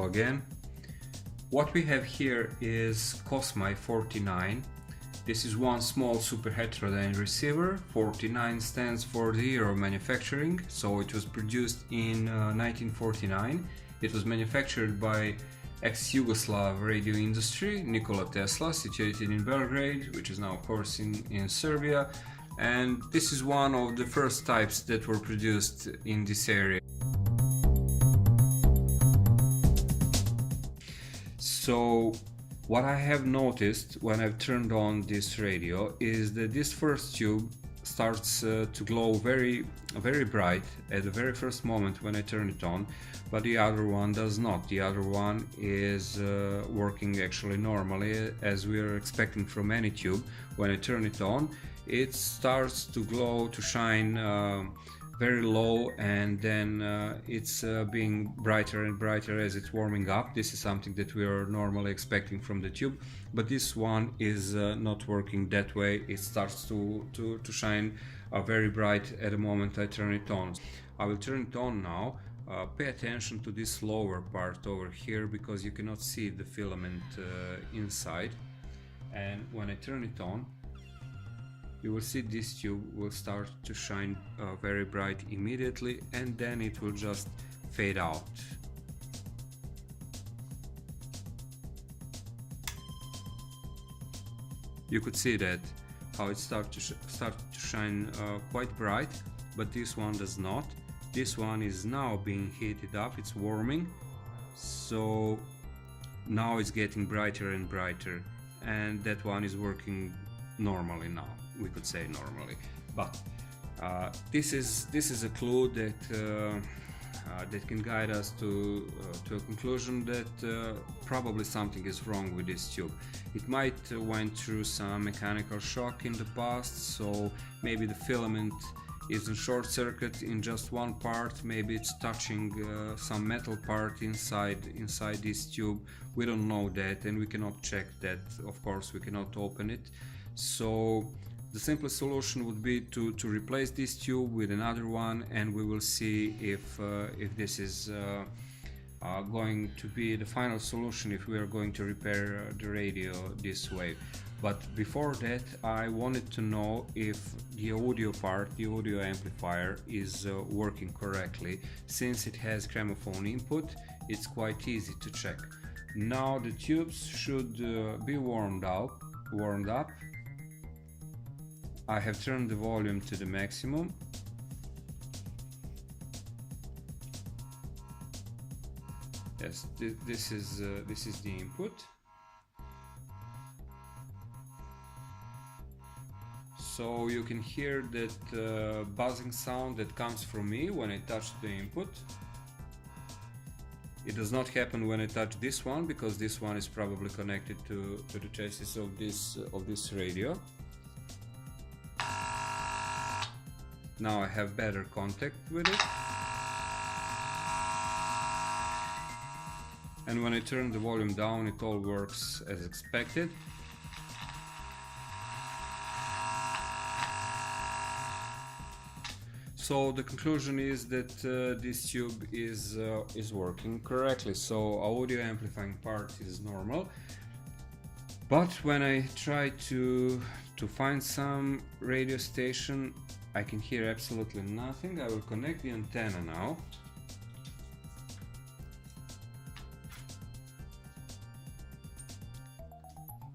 again. What we have here is Kosmaj 49. This is one small super heterodyne receiver. 49 stands for the year of manufacturing, so it was produced in 1949. It was manufactured by ex-Yugoslav radio industry, Nikola Tesla, situated in Belgrade, which is now of course in Serbia. And this is one of the first types that were produced in this area. So what I have noticed when I've turned on this radio is that this first tube starts to glow very bright at the very first moment when I turn it on, but the other one does not. The other one is working actually normally, as we are expecting from any tube. When I turn it on, it starts to glow, to shine very low, and then it's being brighter and brighter as it's warming up. This is something that we are normally expecting from the tube, but this one is not working that way. It starts to shine very bright at the moment I turn it on. I will turn it on now. Pay attention to this lower part over here, because you cannot see the filament inside. And when I turn it on, you will see this tube will start to shine very bright immediately, and then it will just fade out. You could see that how it start to shine quite bright, but this one does not. This one is now being heated up, it's warming, so now it's getting brighter and brighter, and that one is working normally now. We could say normally, but this is a clue that can guide us to a conclusion that probably something is wrong with this tube. It might went through some mechanical shock in the past, so maybe the filament is in short circuit in just one part. Maybe it's touching some metal part inside this tube. We don't know that, and we cannot check that. Of course, we cannot open it. So the simplest solution would be to replace this tube with another one, and we will see if this is going to be the final solution, if we are going to repair the radio this way. But before that, I wanted to know if the audio part, the audio amplifier, is working correctly. Since it has gramophone input, it's quite easy to check. Now the tubes should be warmed up. I have turned the volume to the maximum. Yes, this is the input. So you can hear that buzzing sound that comes from me when I touch the input. It does not happen when I touch this one, because this one is probably connected to the chassis of this radio. Now I have better contact with it. And when I turn the volume down, it all works as expected. So the conclusion is that this tube is working correctly. So audio amplifying part is normal. But when I try to find some radio station, I can hear absolutely nothing. I will connect the antenna now.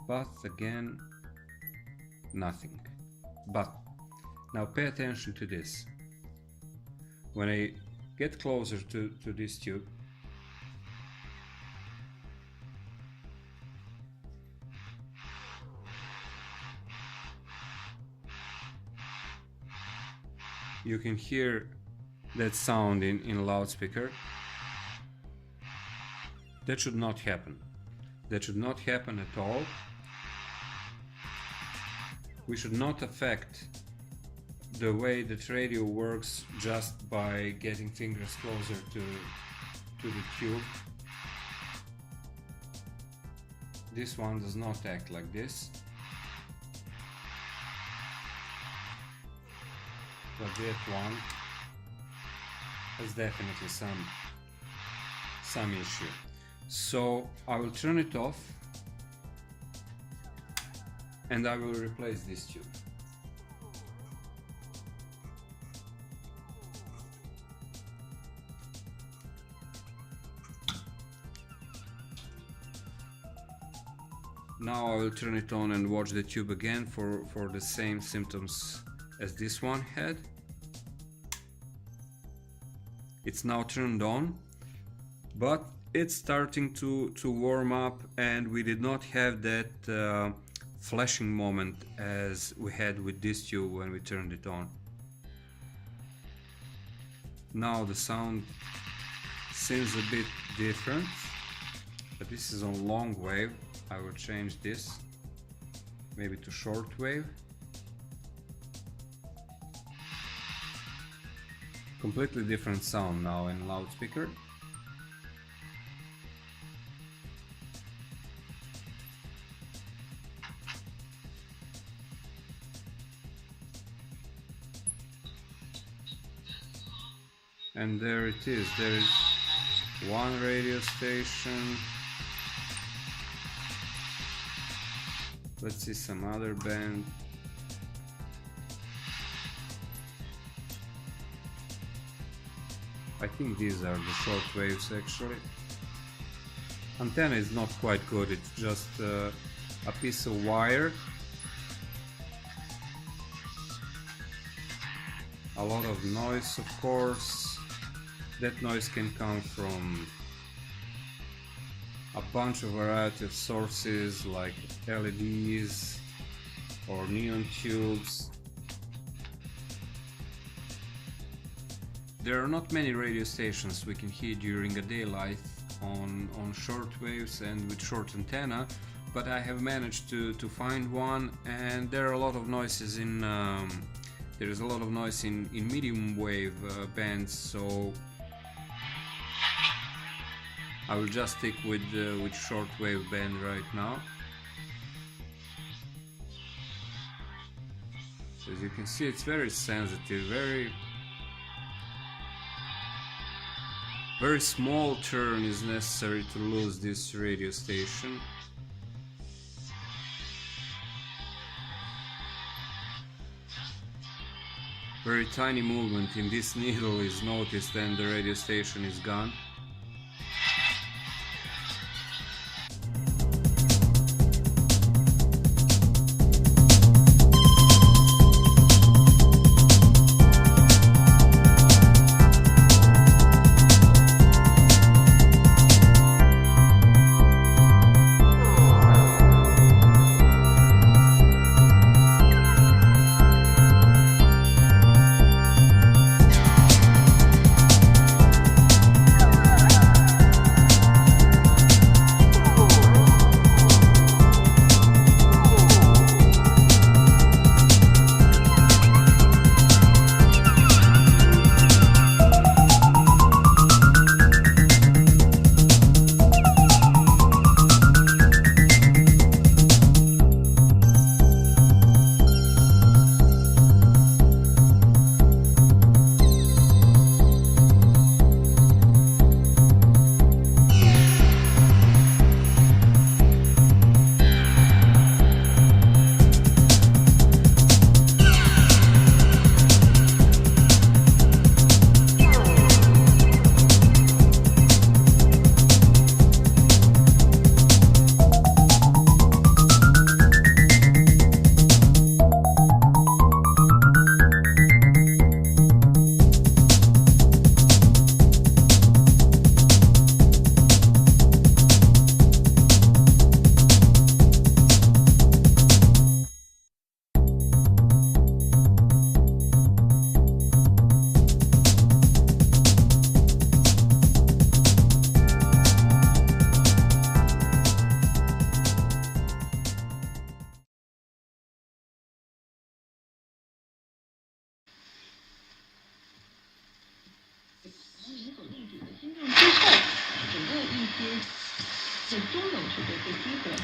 But again, nothing. But now pay attention to this. When I get closer to this tube, you can hear that sound in loudspeaker. That should not happen. That should not happen at all. We should not affect the way that radio works just by getting fingers closer to the tube. This one does not act like this. But that one has definitely some issue. So I will turn it off and I will replace this tube. Now I will turn it on and watch the tube again for the same symptoms as this one had. It's now turned on, but it's starting to warm up, and we did not have that flashing moment as we had with this tube when we turned it on. Now the sound seems a bit different, but this is on long wave. I will change this maybe to short wave. Completely different sound now in loudspeaker. And there it is. There is one radio station. Let's see some other band. I think these are the short waves actually. Antenna is not quite good, it's just a piece of wire. A lot of noise, of course. That noise can come from a bunch of variety of sources like LEDs or neon tubes. There are not many radio stations we can hear during the daylight on short waves and with short antenna, but I have managed to find one, and there are a lot of noises in there is a lot of noise in medium wave bands, so I will just stick with short wave band right now. So as you can see, it's very sensitive, very small turn is necessary to lose this radio station. Very tiny movement in this needle is noticed and the radio station is gone.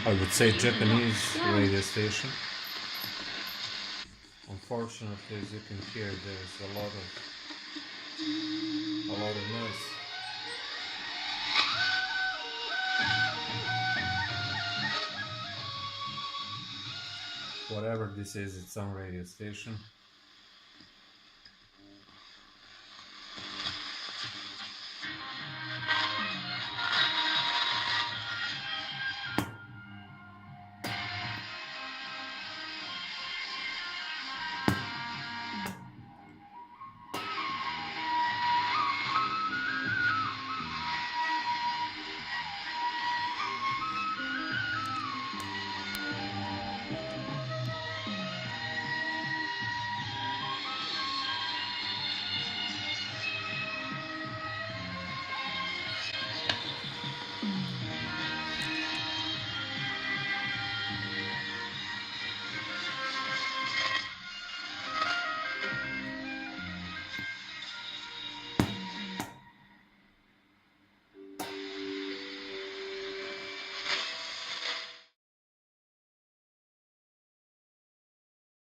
I would say Japanese radio station. Unfortunately, as you can hear, there's a lot of noise. whatever this is, its own radio station.